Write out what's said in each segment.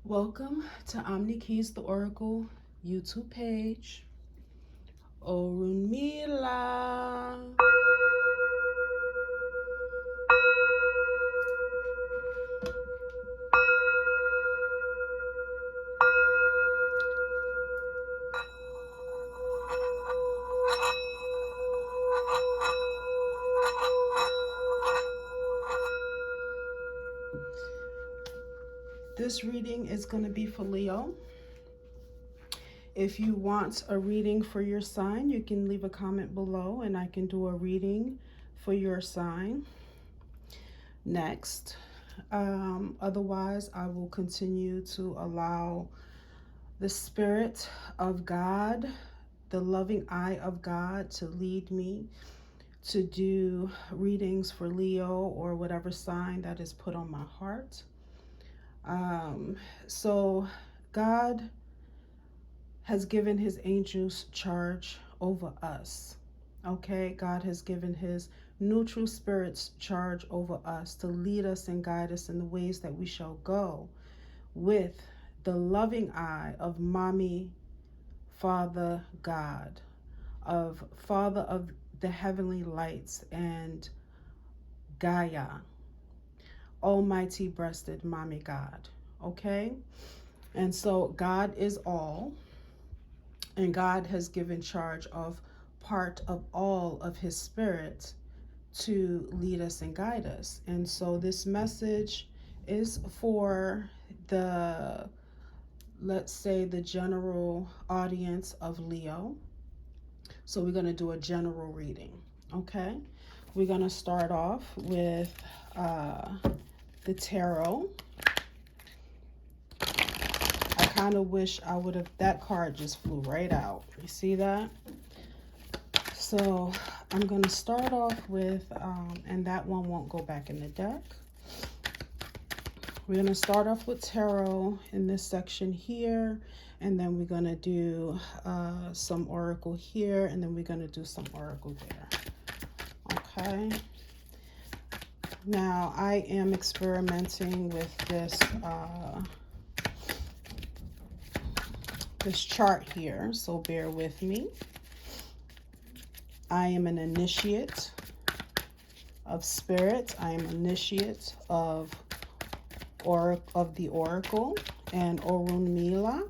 Welcome to OmniKeyZ the Oracle YouTube page. Orunmila. This reading is going to be for Leo. If you want a reading for your sign, you can leave a comment below and I can do a reading for your sign next. Otherwise, I will continue to allow the Spirit of God, the loving eye of God, to lead me to do readings for Leo or whatever sign that is put on my heart. So God has given his angels charge over us. Okay, God has given his neutral spirits charge over us to lead us and guide us in the ways that we shall go, with the loving eye of Mommy, Father God, of Father of the heavenly lights, and Gaia, almighty breasted Mommy God. Okay, and so God is all, and God has given charge of part of all of his spirit to lead us and guide us. And so this message is for the, let's say, the general audience of Leo. So we're going to do a general reading. Okay, we're going to start off with the tarot. I kind of wish I would have, that card just flew right out. You see that? So I'm going to start off with, and that one won't go back in the deck. We're going to start off with tarot in this section here, and then we're going to do some oracle here, and then we're going to do some oracle there. Okay. Now I am experimenting with this this chart here, so bear with me. I am an initiate of spirit. I am initiate of the oracle, and Orunmila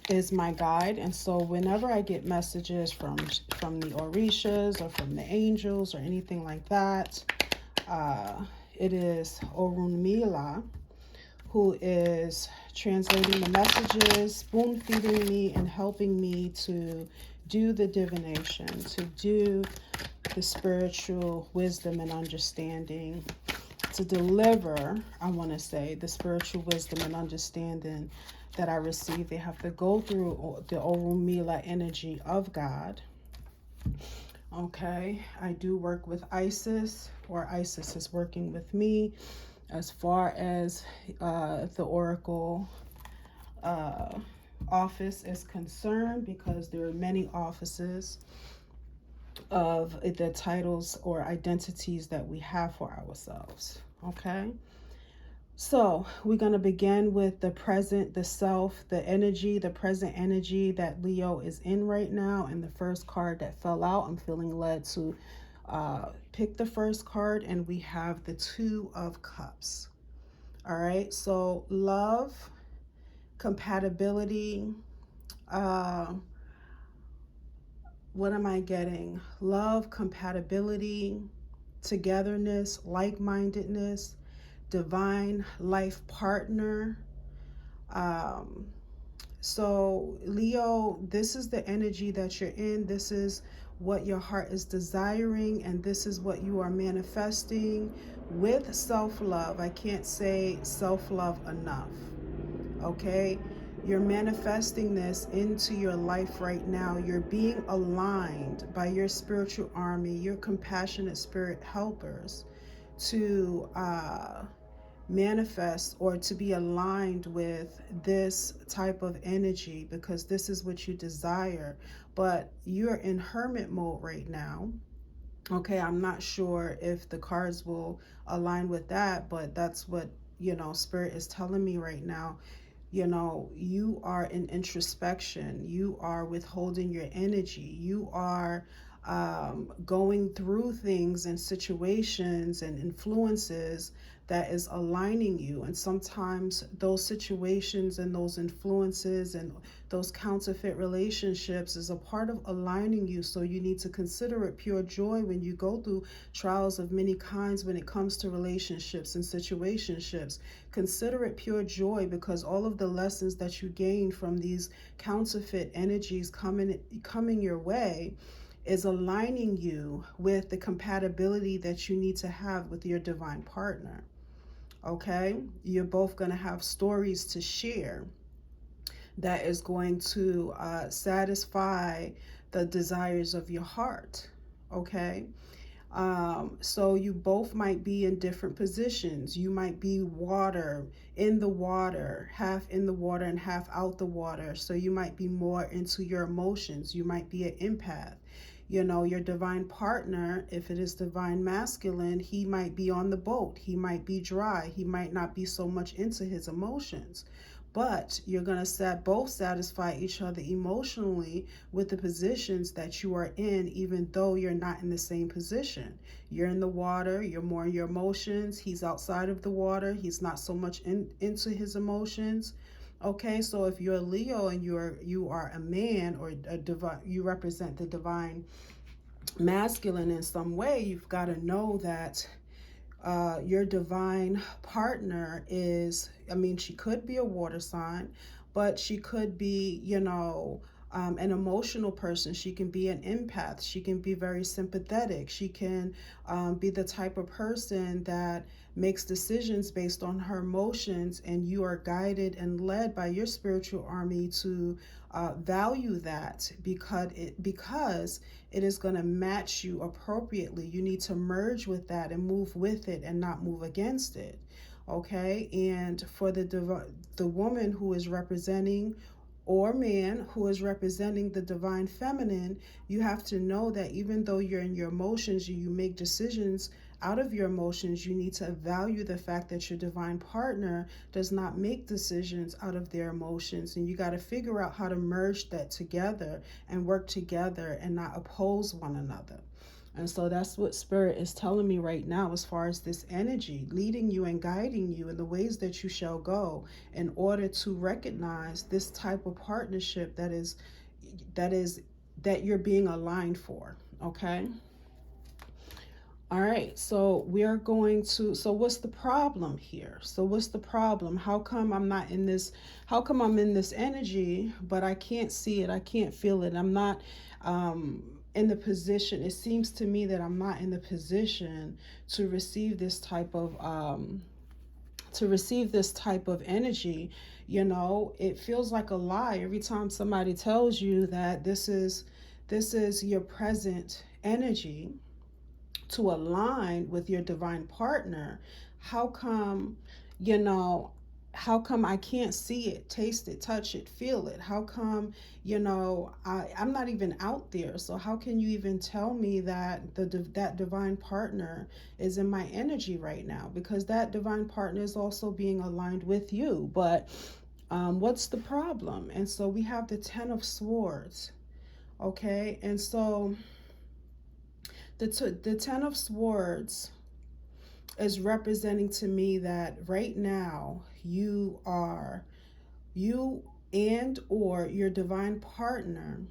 is my guide. And so whenever I get messages from the orishas or from the angels or anything like that, it is Orunmila who is translating the messages, spoon feeding me, and helping me to do the divination, to do the spiritual wisdom and understanding, to deliver, I want to say, the spiritual wisdom and understanding that I receive. They have to go through the Orunmila energy of God. Okay, I do work with Isis, or Isis is working with me as far as the oracle office is concerned, because there are many offices of the titles or identities that we have for ourselves. Okay, so we're going to begin with the present, the self, the energy, the present energy that Leo is in right now. And the first card that fell out, I'm feeling led to pick the first card, and we have the Two of Cups. All right, so love, compatibility, what am I getting? Love, compatibility, togetherness, like-mindedness, divine life partner. So Leo, this is the energy that you're in. This is what your heart is desiring, and this is what you are manifesting with self-love. I can't say self-love enough. Okay, you're manifesting this into your life right now. You're being aligned by your spiritual army, your compassionate spirit helpers, to manifest or to be aligned with this type of energy, because this is what you desire. But you're in hermit mode right now. Okay, I'm not sure if the cards will align with that, but that's what Spirit is telling me right now, you are in introspection. You are withholding your energy. You are going through things and situations and influences that is aligning you. And sometimes those situations and those influences and those counterfeit relationships is a part of aligning you. So you need to consider it pure joy when you go through trials of many kinds when it comes to relationships and situationships. Consider it pure joy, because all of the lessons that you gain from these counterfeit energies coming your way is aligning you with the compatibility that you need to have with your divine partner. Okay? You're both going to have stories to share that is going to satisfy the desires of your heart. Okay? So you both might be in different positions. You might be in the water, half in the water and half out the water. So you might be more into your emotions. You might be an empath. Your divine partner, if it is divine masculine, he might be on the boat. He might be dry. He might not be so much into his emotions. But you're going to both satisfy each other emotionally with the positions that you are in, even though you're not in the same position. You're in the water, you're more in your emotions. He's outside of the water. He's not so much into his emotions. Okay, so if you're a Leo and you are a man, or a divine, you represent the divine masculine in some way, you've got to know that your divine partner is, she could be a water sign, but she could be, an emotional person. She can be an empath. She can be very sympathetic. She can be the type of person that makes decisions based on her emotions, and you are guided and led by your spiritual army to value that, because it is going to match you appropriately. You need to merge with that and move with it and not move against it. Okay? And for the woman who is representing, or man who is representing the divine feminine, you have to know that even though you're in your emotions, you make decisions out of your emotions, you need to value the fact that your divine partner does not make decisions out of their emotions. And you got to figure out how to merge that together and work together and not oppose one another. And so that's what Spirit is telling me right now, as far as this energy, leading you and guiding you in the ways that you shall go, in order to recognize this type of partnership that you're being aligned for. Okay? All right, so what's the problem here? So what's the problem? How come I'm in this energy, but I can't see it, I can't feel it, I'm not in the position, it seems to me that I'm not in the position to receive this type of energy. It feels like a lie every time somebody tells you that this is your present energy to align with your divine partner. How come, you know, I can't see it, taste it, touch it, feel it? How come, I'm not even out there? So how can you even tell me that that divine partner is in my energy right now? Because that divine partner is also being aligned with you. But what's the problem? And so we have the 10 of Swords. Okay, and so the 10 of Swords is representing to me that right now you and or your divine partner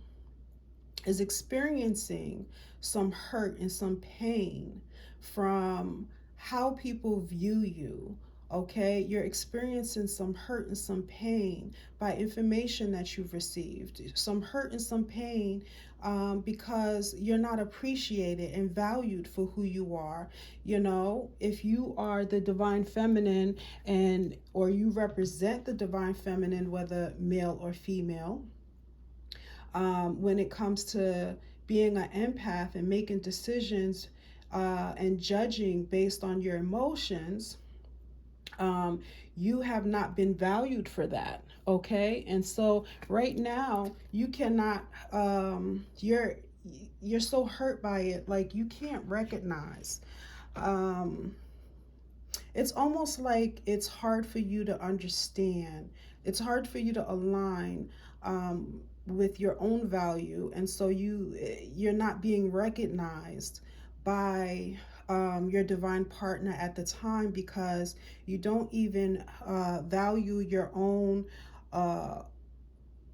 is experiencing some hurt and some pain from how people view you. Okay, you're experiencing some hurt and some pain by information that you've received, some hurt and some pain because you're not appreciated and valued for who you are. If you are the divine feminine or you represent the divine feminine, whether male or female, when it comes to being an empath and making decisions and judging based on your emotions, you have not been valued for that. Okay, and so right now you cannot you're so hurt by it, like you can't recognize it's almost like it's hard for you to understand. It's hard for you to align with your own value, and so you're not being recognized by your divine partner at the time, because you don't even value your own uh,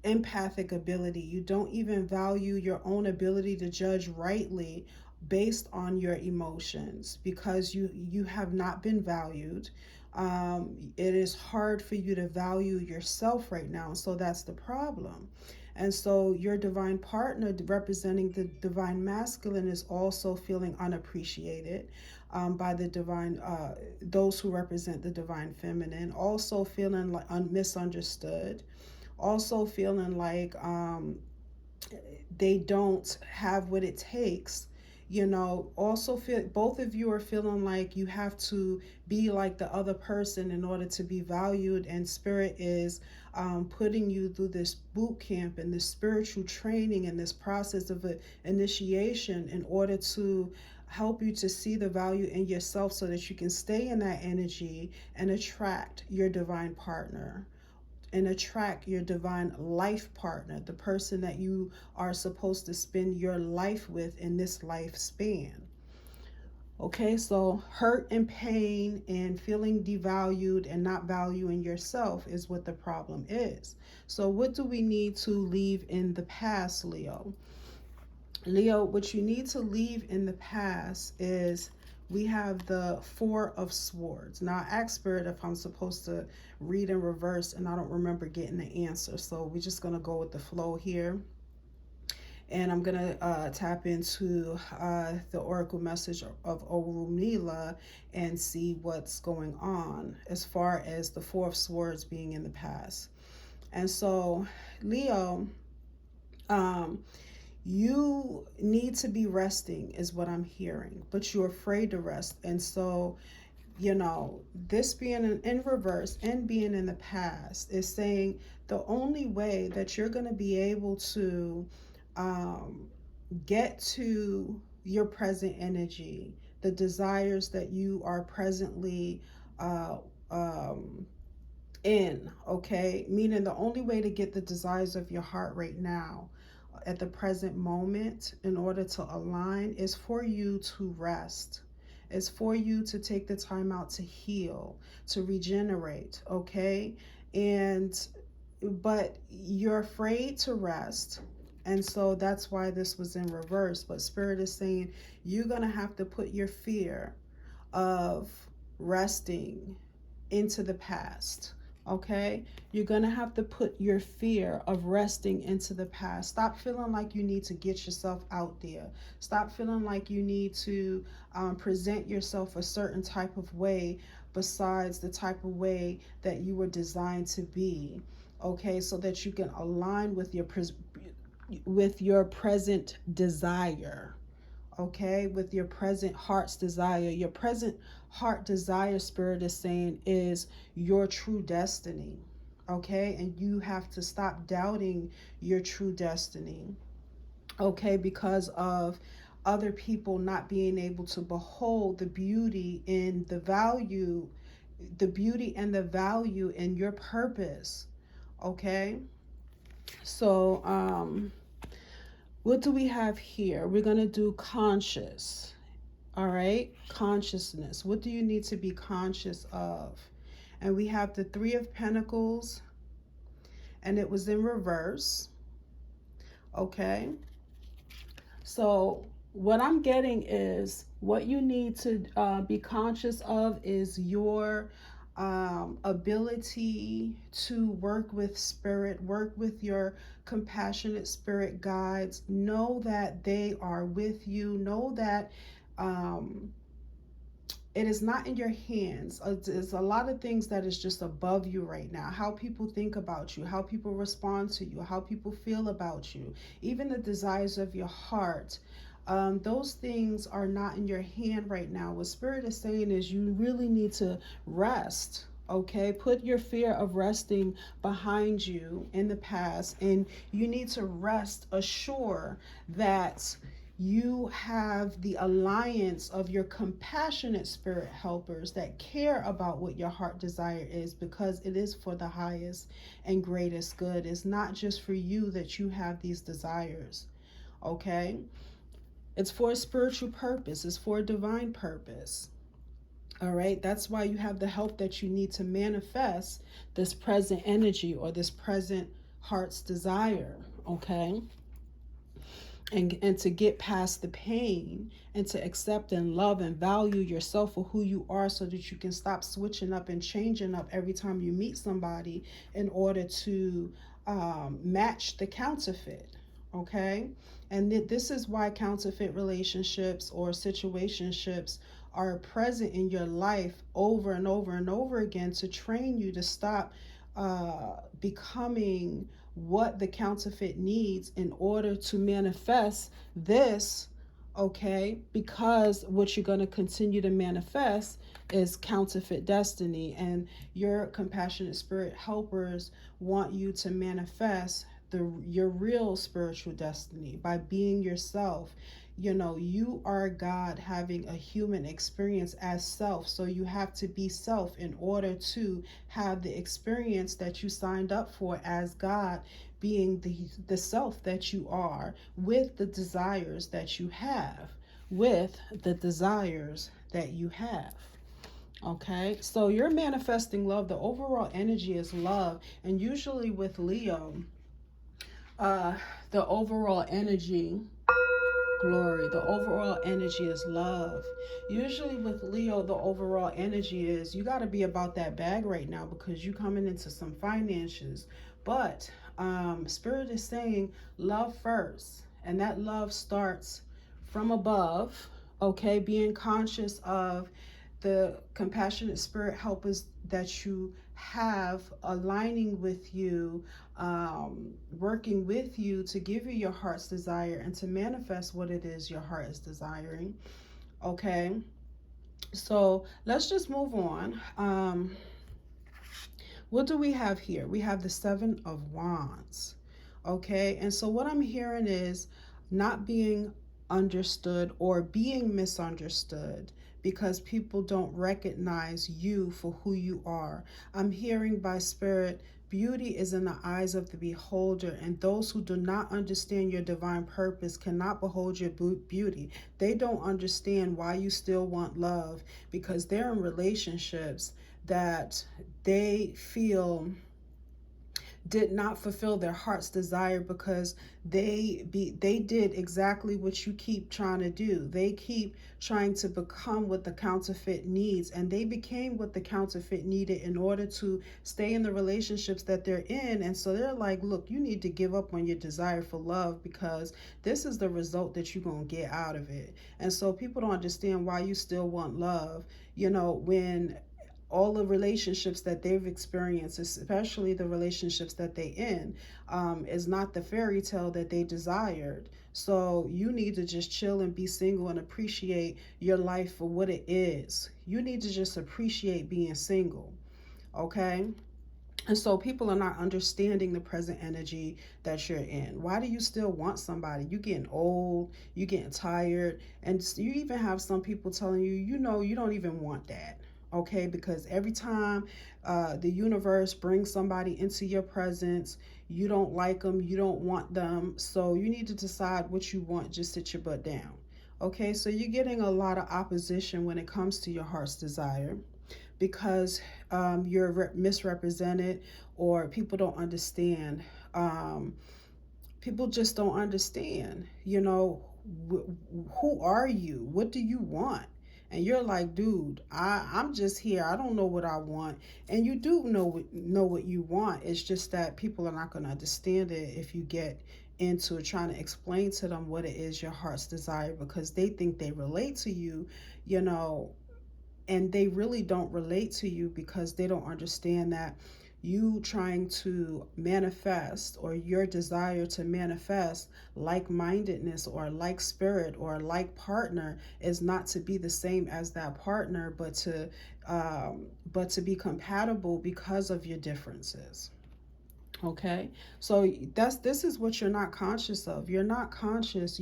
empathic ability. You don't even value your own ability to judge rightly based on your emotions, because you have not been valued. It is hard for you to value yourself right now, so that's the problem. And so your divine partner, representing the divine masculine, is also feeling unappreciated by the divine, those who represent the divine feminine, also feeling like misunderstood, also feeling like they don't have what it takes. Also feel, both of you are feeling like you have to be like the other person in order to be valued, and spirit is putting you through this boot camp and this spiritual training and this process of initiation in order to help you to see the value in yourself, so that you can stay in that energy and attract your divine partner and attract your divine life partner, the person that you are supposed to spend your life with in this lifespan. Okay, so hurt and pain and feeling devalued and not valuing yourself is what the problem is. So, what do we need to leave in the past, Leo? Leo, what you need to leave in the past is, we have the Four of Swords. Now, I asked Spirit if I'm supposed to read in reverse, and I don't remember getting the answer. So we're just going to go with the flow here. And I'm going to tap into the oracle message of Orunmila and see what's going on as far as the Four of Swords being in the past. And so, Leo, you need to be resting is what I'm hearing, but you're afraid to rest. And so, this being in reverse and being in the past is saying the only way that you're going to be able to get to your present energy, the desires that you are presently uh, um, in, okay? Meaning the only way to get the desires of your heart right now, at the present moment, in order to align, is for you to rest. It's for you to take the time out to heal, to regenerate, okay? But you're afraid to rest. And so that's why this was in reverse. But Spirit is saying you're going to have to put your fear of resting into the past. Okay, you're gonna have to put your fear of resting into the past. Stop feeling like you need to get yourself out there. Stop feeling like you need to present yourself a certain type of way besides the type of way that you were designed to be. Okay, so that you can align with your present desire. Okay, with your present heart's desire. Your present heart desire, Spirit is saying, is your true destiny. Okay, and you have to stop doubting your true destiny. Okay, because of other people not being able to behold the beauty in the beauty and the value in your purpose. Okay, so what do we have here? We're going to do conscious. All right, consciousness. What do you need to be conscious of? And we have the Three of Pentacles, and it was in reverse. Okay, so what I'm getting is, what you need to be conscious of is your ability to work with spirit, work with your compassionate spirit guides. Know that they are with you. Know that it is not in your hands. There's a lot of things that is just above you right now. How people think about you, how people respond to you, how people feel about you, even the desires of your heart. Those things are not in your hand right now. What Spirit is saying is you really need to rest. Okay, put your fear of resting behind you in the past, and you need to rest assure that You have the alliance of your compassionate spirit helpers that care about what your heart desire is, because it is for the highest and greatest good. It's not just for you that you have these desires, okay? It's for a spiritual purpose, it's for a divine purpose. All right, that's why you have the help that you need to manifest this present energy or this present heart's desire, okay? And to get past the pain and to accept and love and value yourself for who you are, so that you can stop switching up and changing up every time you meet somebody in order to match the counterfeit, okay? And this is why counterfeit relationships or situationships are present in your life over and over and over again, to train you to stop becoming what the counterfeit needs in order to manifest this, okay? Because what you're going to continue to manifest is counterfeit destiny, and your compassionate spirit helpers want you to manifest your real spiritual destiny by being yourself. You know, you are God having a human experience as self, so you have to be self in order to have the experience that you signed up for as God, being the self that you are, with the desires that you have, with the desires that you have. Okay, so you're manifesting love. The overall energy is love, and usually with Leo, uh, the overall energy, glory, the overall energy is love. Usually with Leo, the overall energy is you got to be about that bag right now, because you coming into some finances. But Spirit is saying love first, and that love starts from above, okay? Being conscious of the compassionate spirit helpers that you have aligning with you, working with you to give you your heart's desire and to manifest what it is your heart is desiring, okay? So let's just move on. What do we have here? We have the Seven of Wands, okay? And so what I'm hearing is not being understood or being misunderstood because people don't recognize you for who you are. I'm hearing by spirit, beauty is in the eyes of the beholder, and those who do not understand your divine purpose cannot behold your beauty. They don't understand why you still want love, because they're in relationships that they feel did not fulfill their heart's desire, because they did exactly what you keep trying to do. They keep trying to become what the counterfeit needs, and they became what the counterfeit needed in order to stay in the relationships that they're in. And so they're like, look, you need to give up on your desire for love, because this is the result that you're going to get out of it. And so people don't understand why you still want love, you know, when all the relationships that they've experienced, especially the relationships that they in, is not the fairy tale that they desired. So you need to just chill and be single and appreciate your life for what it is. You need to just appreciate being single, okay? And so people are not understanding the present energy that you're in. Why do you still want somebody? You getting old, you getting tired, and you even have some people telling you, you know, you don't even want that. Okay, because every time the universe brings somebody into your presence, you don't like them, you don't want them. So you need to decide what you want. Just sit your butt down. Okay, so you're getting a lot of opposition when it comes to your heart's desire, because you're misrepresented, or people don't understand. People just don't understand, you know, who are you? What do you want? And you're like, dude, I'm just here. I don't know what I want. And you do know what you want. It's just that people are not going to understand it if you get into trying to explain to them what it is your heart's desire, because they think they relate to you, you know, and they really don't relate to you, because they don't understand that you trying to manifest, or your desire to manifest like-mindedness or like spirit or like partner, is not to be the same as that partner, but to be compatible because of your differences. Okay, so this is what you're not conscious of. You're not conscious.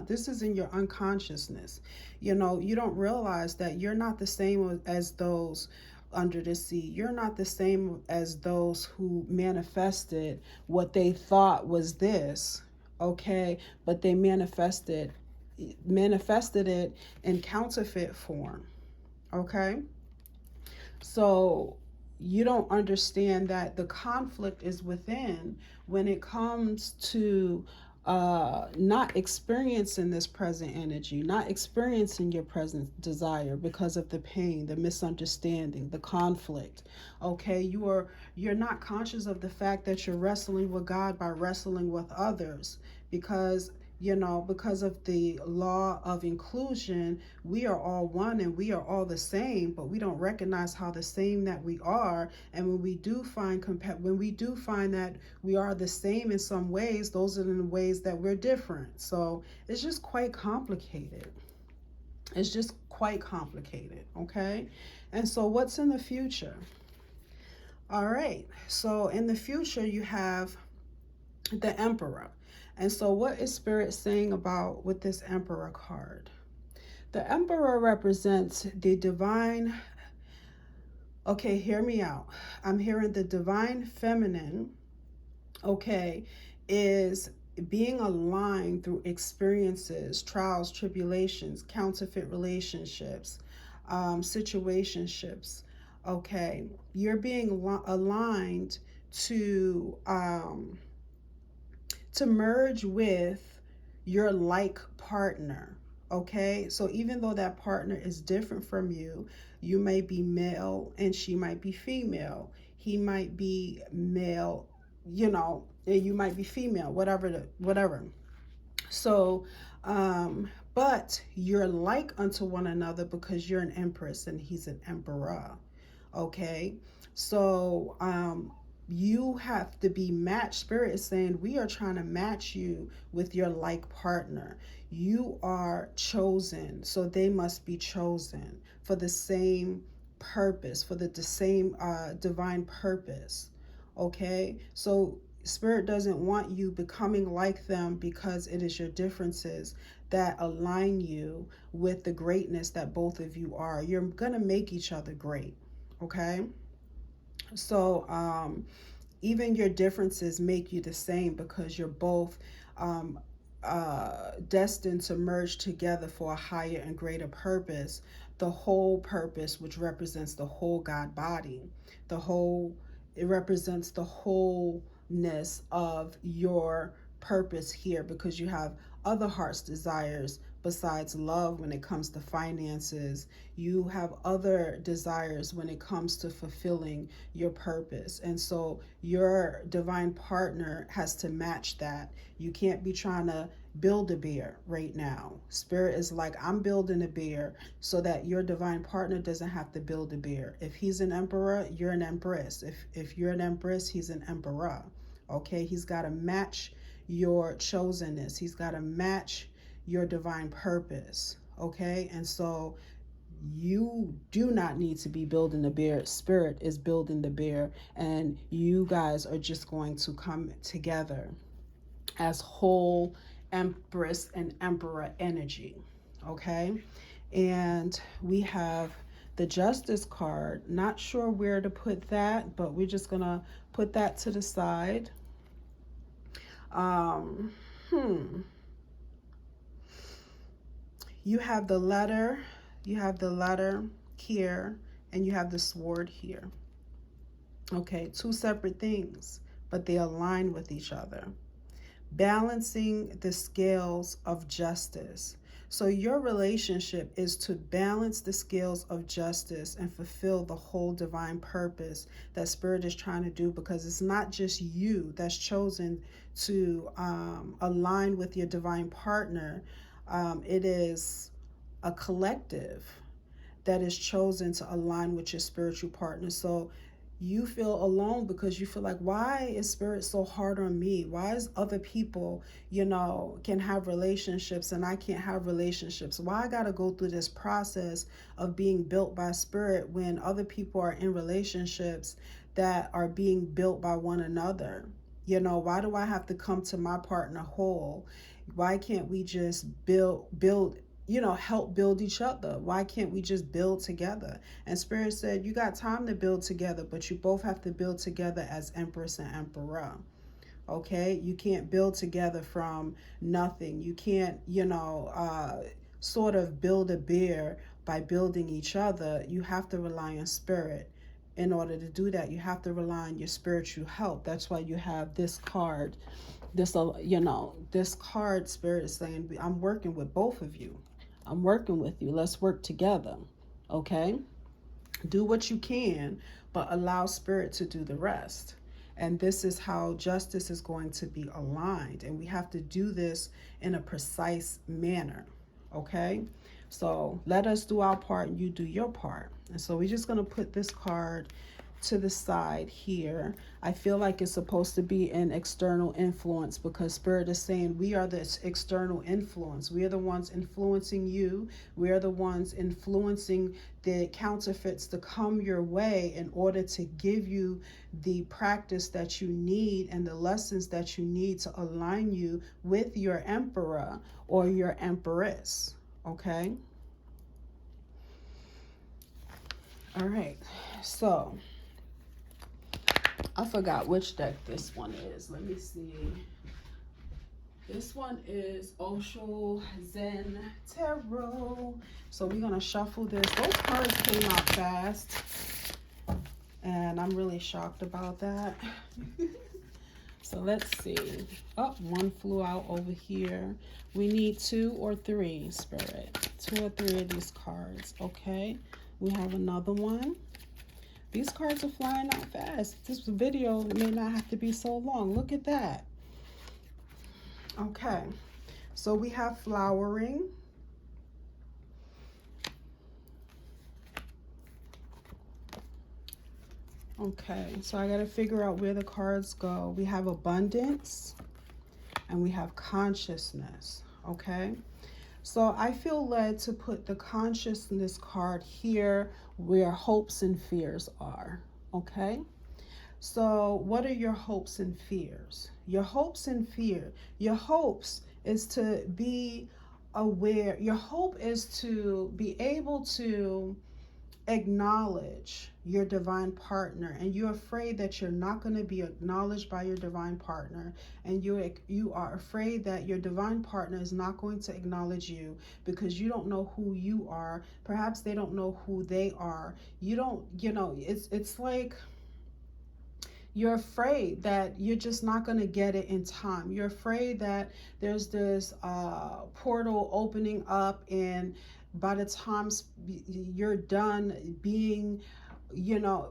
This is in your unconsciousness. You don't realize that you're not the same as those under the sea. You're not the same as those who manifested what they thought was this. Okay, but they manifested it in counterfeit form. Okay, so you don't understand that the conflict is within when it comes to not experiencing this present energy, not experiencing your present desire because of the pain, the misunderstanding, the conflict. Okay, you're not conscious of the fact that you're wrestling with God by wrestling with others, because because of the law of inclusion, we are all one and we are all the same, but we don't recognize how the same that we are. And when we do find that we are the same in some ways, those are the ways that we're different. So it's just quite complicated. It's just quite complicated. Okay. And so what's in the future? All right. So in the future, you have the Emperor. And so what is Spirit saying about with this Emperor card? The Emperor represents the divine. Okay, hear me out. I'm hearing the divine feminine, okay, is being aligned through experiences, trials, tribulations, counterfeit relationships, situationships. Okay, you're being aligned to merge with your like partner. Okay, so even though that partner is different from you, you may be male and she might be female. He might be male, and you might be female, whatever. So, but you're like unto one another because you're an empress and he's an emperor. Okay, so you have to be matched. Spirit is saying we are trying to match you with your like partner. You are chosen, so they must be chosen for the same purpose, for the same divine purpose. Okay, so Spirit doesn't want you becoming like them because it is your differences that align you with the greatness that both of you are. You're gonna make each other great. Okay, so even your differences make you the same because you're both um, destined to merge together for a higher and greater purpose, the whole purpose, which represents the whole God body. It represents the wholeness of your purpose here, because you have other heart's desires besides love. When it comes to finances, you have other desires when it comes to fulfilling your purpose, and so your divine partner has to match that. You can't be trying to build a bear right now. Spirit is like, I'm building a bear so that your divine partner doesn't have to build a bear. If he's an emperor, you're an empress. If you're an empress, he's an emperor. Okay, he's got to match your chosenness. He's got to match your divine purpose. Okay, and so you do not need to be building the bear. Spirit is building the bear, and you guys are just going to come together as whole empress and emperor energy. Okay, and we have the justice card. Not sure where to put that, but we're just gonna put that to the side. um hmm you have the letter here, and you have the sword here. Okay, two separate things, but they align with each other. Balancing the scales of justice. So your relationship is to balance the scales of justice and fulfill the whole divine purpose that Spirit is trying to do, because it's not just you that's chosen to align with your divine partner. It is a collective that is chosen to align with your spiritual partner. So you feel alone because you feel like, why is Spirit so hard on me? Why is other people, can have relationships and I can't have relationships? Why I gotta go through this process of being built by Spirit when other people are in relationships that are being built by one another. You know, why do I have to come to my partner whole? Why can't we just build, you know, help build each other? Why can't we just build together? And Spirit said, you got time to build together, but you both have to build together as Empress and Emperor. Okay, you can't build together from nothing. You can't, you know, sort of build a bear by building each other. You have to rely on Spirit. In order to do that, you have to rely on your spiritual help. That's why you have this card. This, you know, this card, Spirit is saying, I'm working with both of you. I'm working with you. Let's work together. Okay, do what you can, but allow Spirit to do the rest. And this is how justice is going to be aligned. And we have to do this in a precise manner. Okay, so let us do our part and you do your part. And so we're just going to put this card to the side here. I feel like it's supposed to be an external influence, because Spirit is saying we are this external influence. We are the ones influencing you. We are the ones influencing the counterfeits to come your way in order to give you the practice that you need and the lessons that you need to align you with your emperor or your empress. Okay? All right. So I forgot which deck this one is. Let me see. This one is Osho Zen Tarot. So we're going to shuffle this. Those cards came out fast, and I'm really shocked about that. So let's see. Oh, one flew out over here. We need 2 or 3, Spirit. 2 or 3 of these cards. Okay. We have another one. These cards are flying out fast. This video may not have to be so long. Look at that. Okay. So we have flowering. Okay. So I got to figure out where the cards go. We have abundance and we have consciousness. Okay. So I feel led to put the consciousness card here where hopes and fears are. Okay. So what are your hopes and fears? Your hopes and fear. Your hopes is to be aware. Your hope is to be able to acknowledge your divine partner, and you're afraid that you're not going to be acknowledged by your divine partner, and you are afraid that your divine partner is not going to acknowledge you because you don't know who you are. Perhaps they don't know who they are. You don't, you know, it's like you're afraid that you're just not going to get it in time. You're afraid that there's this portal opening up, and by the time you're done being, you know,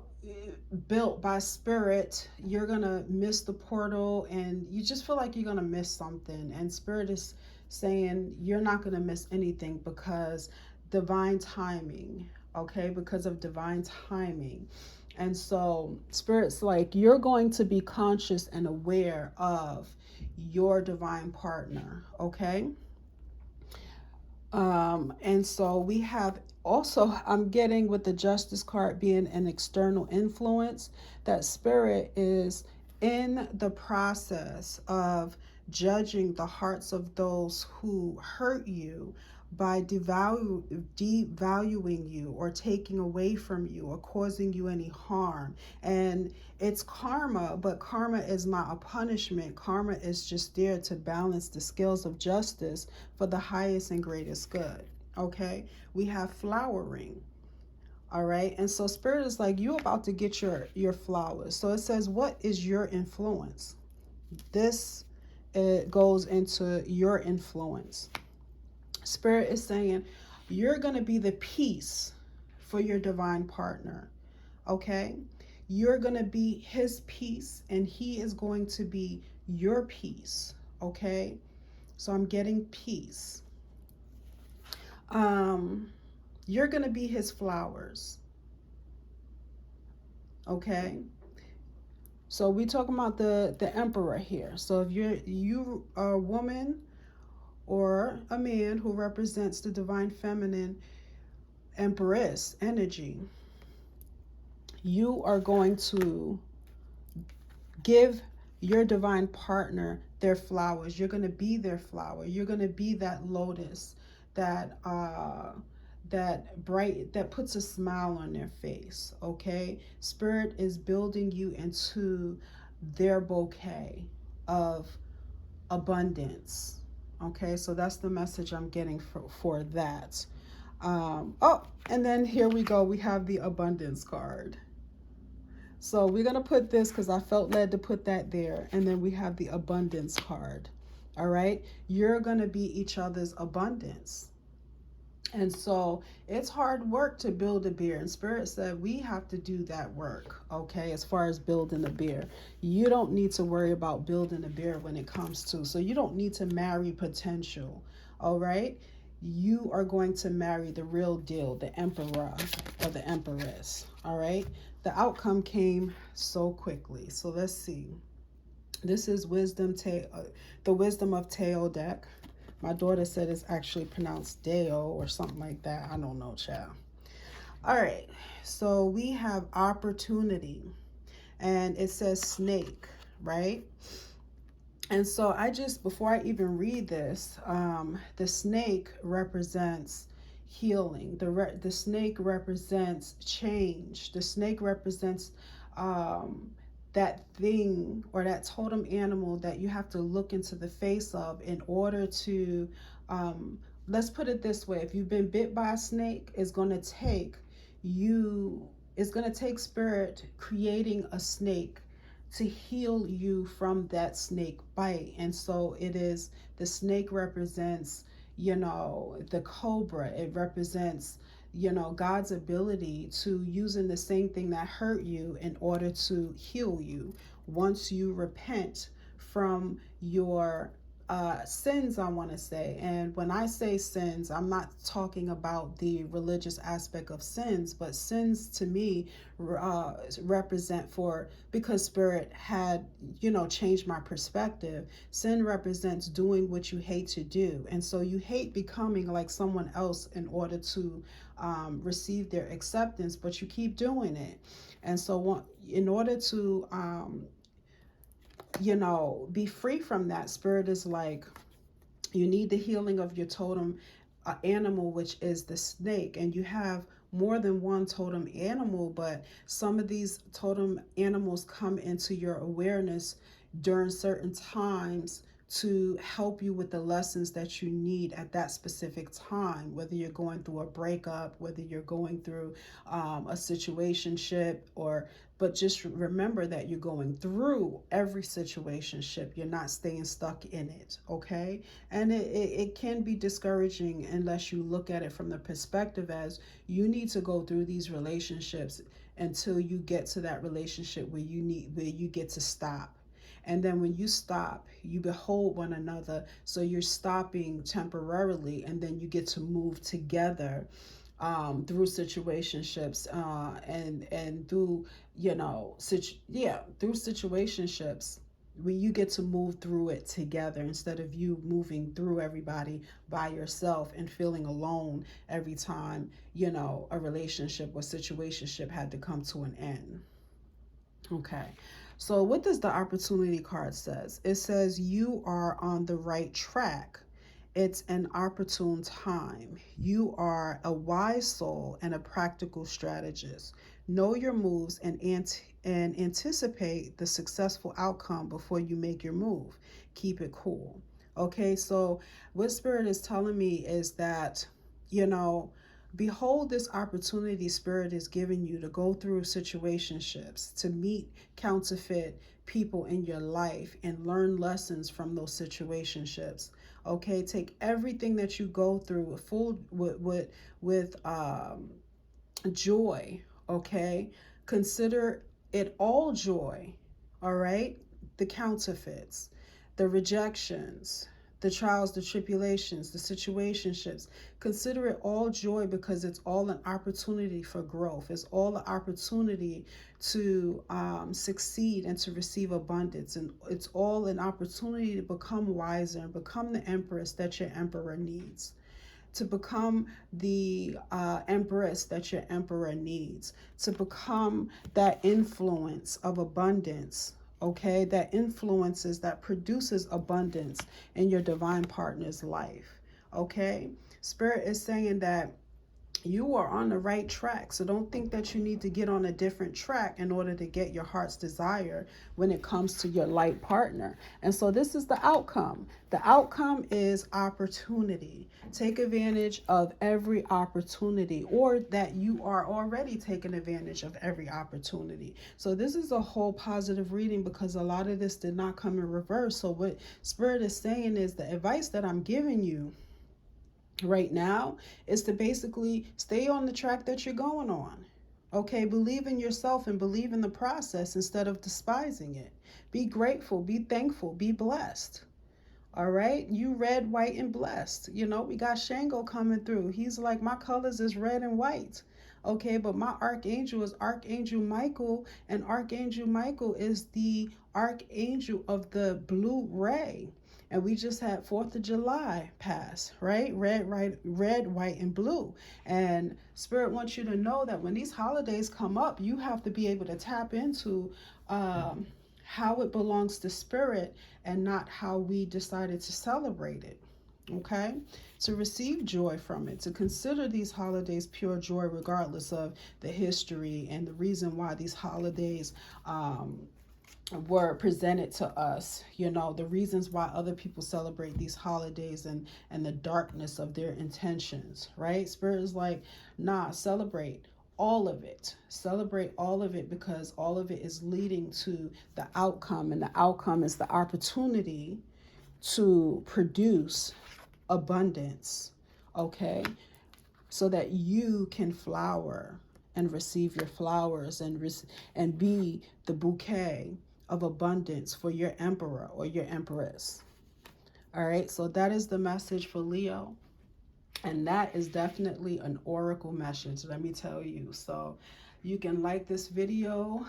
built by Spirit, you're going to miss the portal, and you just feel like you're going to miss something. And Spirit is saying you're not going to miss anything because divine timing, okay? Because of divine timing. And so Spirit's like, you're going to be conscious and aware of your divine partner, okay? And so we have also, I'm getting with the Justice card being an external influence, that Spirit is in the process of judging the hearts of those who hurt you by devaluing you or taking away from you or causing you any harm. And it's karma, but karma is not a punishment. Karma is just there to balance the scales of justice for the highest and greatest good. Okay, we have flowering. All right, and so Spirit is like, you about to get your flowers. So it says, what is your influence? This, it goes into your influence. Spirit is saying you're going to be the peace for your divine partner. Okay, you're going to be his peace, and he is going to be your peace. Okay, so I'm getting peace. You're going to be his flowers. Okay, so we're talking about the emperor here. So if you are a woman or a man who represents the divine feminine empress energy, you are going to give your divine partner their flowers. You're going to be their flower. You're going to be that lotus, that that bright, that puts a smile on their face. Okay, Spirit is building you into their bouquet of abundance. Okay, so that's the message I'm getting for that. Oh, and then here we go. We have the abundance card. So we're going to put this because I felt led to put that there. And then we have the abundance card. All right. You're going to be each other's abundance. And so it's hard work to build a beer. And Spirit said we have to do that work, okay, as far as building a beer. You don't need to worry about building a beer when it comes to. So you don't need to marry potential, all right? You are going to marry the real deal, the emperor or the empress, all right? The outcome came so quickly. So let's see. This is the Wisdom of Teo deck. My daughter said it's actually pronounced Deo or something like that. I don't know, child. All right. So we have opportunity. And it says snake, right? And so before I even read this, the snake represents healing. The snake represents change. The snake represents that thing or that totem animal that you have to look into the face of in order to, let's put it this way. If you've been bit by a snake, it's going to take Spirit creating a snake to heal you from that snake bite. And so the snake represents, the cobra. It represents, God's ability to using the same thing that hurt you in order to heal you once you repent from your sins, I want to say. And when I say sins, I'm not talking about the religious aspect of sins, but sins to me represent because Spirit had, changed my perspective. Sin represents doing what you hate to do. And so you hate becoming like someone else in order to receive their acceptance, but you keep doing it. And so in order to be free from that, Spirit is like, you need the healing of your totem animal, which is the snake. And you have more than one totem animal, but some of these totem animals come into your awareness during certain times to help you with the lessons that you need at that specific time, whether you're going through a breakup, whether you're going through a situationship, but just remember that you're going through every situationship. You're not staying stuck in it, okay? And it can be discouraging unless you look at it from the perspective as you need to go through these relationships until you get to that relationship where you get to stop. And then when you stop, you behold one another. So you're stopping temporarily, and then you get to move together through situationships and through through situationships where you get to move through it together instead of you moving through everybody by yourself and feeling alone every time a relationship or situationship had to come to an end. Okay. So what does the opportunity card says? It says you are on the right track. It's an opportune time. You are a wise soul and a practical strategist. Know your moves and anticipate the successful outcome before you make your move. Keep it cool. Okay, so what Spirit is telling me is that, behold this opportunity Spirit is giving you to go through situationships, to meet counterfeit people in your life and learn lessons from those situationships. Okay, take everything that you go through full with joy. Okay, consider it all joy. All right, the counterfeits, the rejections, the trials, the tribulations, the situationships. Consider it all joy because it's all an opportunity for growth. It's all an opportunity to succeed and to receive abundance. And it's all an opportunity to become wiser and become the empress that your emperor needs. to become the empress that your emperor needs, to become that influence of abundance, okay, that influences, that produces abundance in your divine partner's life, okay? Spirit is saying that you are on the right track. So don't think that you need to get on a different track in order to get your heart's desire when it comes to your light partner. And so this is the outcome. The outcome is opportunity. Take advantage of every opportunity, or that you are already taking advantage of every opportunity. So this is a whole positive reading because a lot of this did not come in reverse. So what Spirit is saying is the advice that I'm giving you right now is to basically stay on the track that you're going on. Okay, believe in yourself and believe in the process instead of despising it. Be grateful, be thankful, be blessed. All right, you red, white, and blessed. You know, we got Shango coming through. He's like, my colors is red and white. Okay, but my archangel is Archangel Michael, and Archangel Michael is the archangel of the blue ray. And we just had 4th of July pass, right? Red, white, and blue. And Spirit wants you to know that when these holidays come up, you have to be able to tap into how it belongs to Spirit and not how we decided to celebrate it. Okay, to receive joy from it, to consider these holidays pure joy, regardless of the history and the reason why these holidays were presented to us, you know, the reasons why other people celebrate these holidays, and the darkness of their intentions, right? Spirit is like, nah, celebrate all of it. Celebrate all of it, because all of it is leading to the outcome, and the outcome is the opportunity to produce abundance, okay? So that you can flower and receive your flowers, and be the bouquet of abundance for your emperor or your empress. All right, so that is the message for Leo. And that is definitely an oracle message, let me tell you. So you can like this video.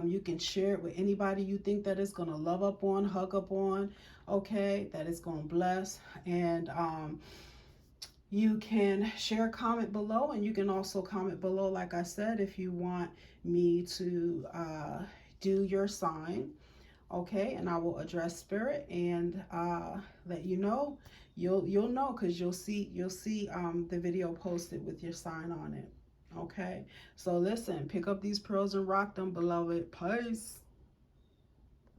You can share it with anybody you think that is going to love up on, hug up on, okay, that is going to bless. And you can share, comment below, and you can also comment below, like I said, if you want me to do your sign, okay, and I will address Spirit and let you know. You'll know, because you'll see the video posted with your sign on it. Okay, so listen, pick up these pearls and rock them, beloved. Peace.